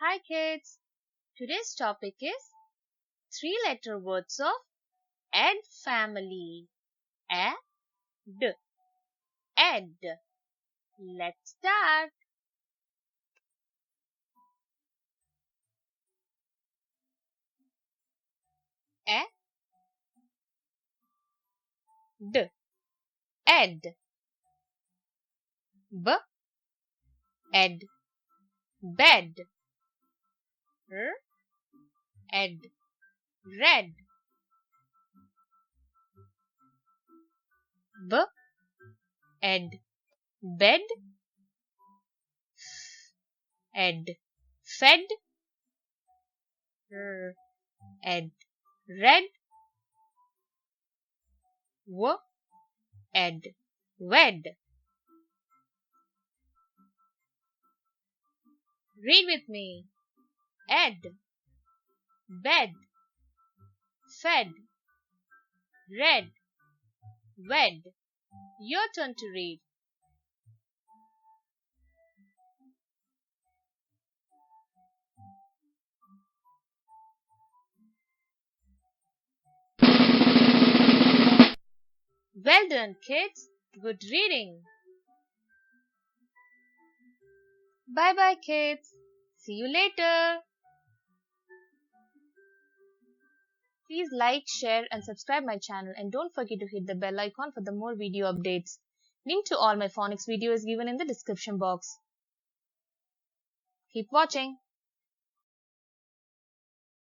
Hi kids, today's topic is three-letter words of ed family. Ed, ed. Let's start. Ed, ed. B, ed, bed. R, ed, red. B, ed, bed. Ed, fed. R, ed, red. W, ed, wed. Read with me. Ed, bed, fed, red, wed. Your turn to read. Well done, kids. Good reading. Bye-bye, kids. See you later. Please like, share and subscribe my channel and don't forget to hit the bell icon for the more video updates. Link to all my phonics videos is given in the description box. Keep watching.